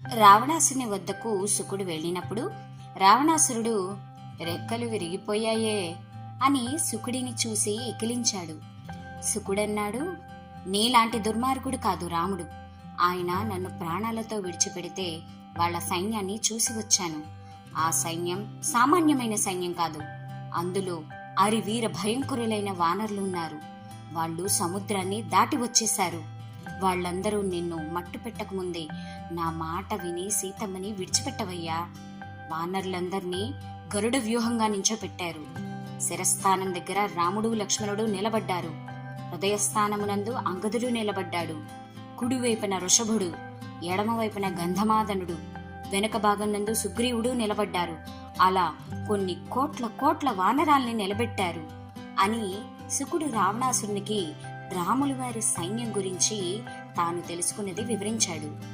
రావణాసుని వద్దకు శుకుడు వెళ్ళినప్పుడు రావణాసురుడు రెక్కలు విరిగిపోయాయే అని శుకుడిని చూసి ఎకిలించాడు. శుకుడన్నాడు, నీలాంటి దుర్మార్గుడు కాదు రాముడు. ఆయన నన్ను ప్రాణాలతో విడిచిపెడితే వాళ్ల సైన్యాన్ని చూసి వచ్చాను. ఆ సైన్యం సామాన్యమైన సైన్యం కాదు. అందులో అరివీర భయంకరులైన వానరులున్నారు. వాళ్ళు సముద్రాన్ని దాటి వచ్చేశారు. వాళ్ళందరూ నిన్ను మట్టు పెట్టకముందే నా మాట విని సీతమ్మని విడిచిపెట్టవయ్యా. వానరులందర్నీ గరుడ వ్యూహంగా నించోపెట్టారు. శిరస్థానం దగ్గర రాముడు లక్ష్మణుడు నిలబడ్డారు. హృదయస్థానమునందు అంగదుడు నిలబడ్డాడు. కుడివైపున వృషభుడు, ఎడమవైపున గంధమాదనుడు, వెనుక భాగం నందు సుగ్రీవుడు నిలబడ్డారు. అలా కొన్ని కోట్ల కోట్ల వానరాల్ని నిలబెట్టారు అని శుకుడు రావణాసురునికి రాములు వారి సైన్యం గురించి తాను తెలుసుకున్నది వివరించాడు.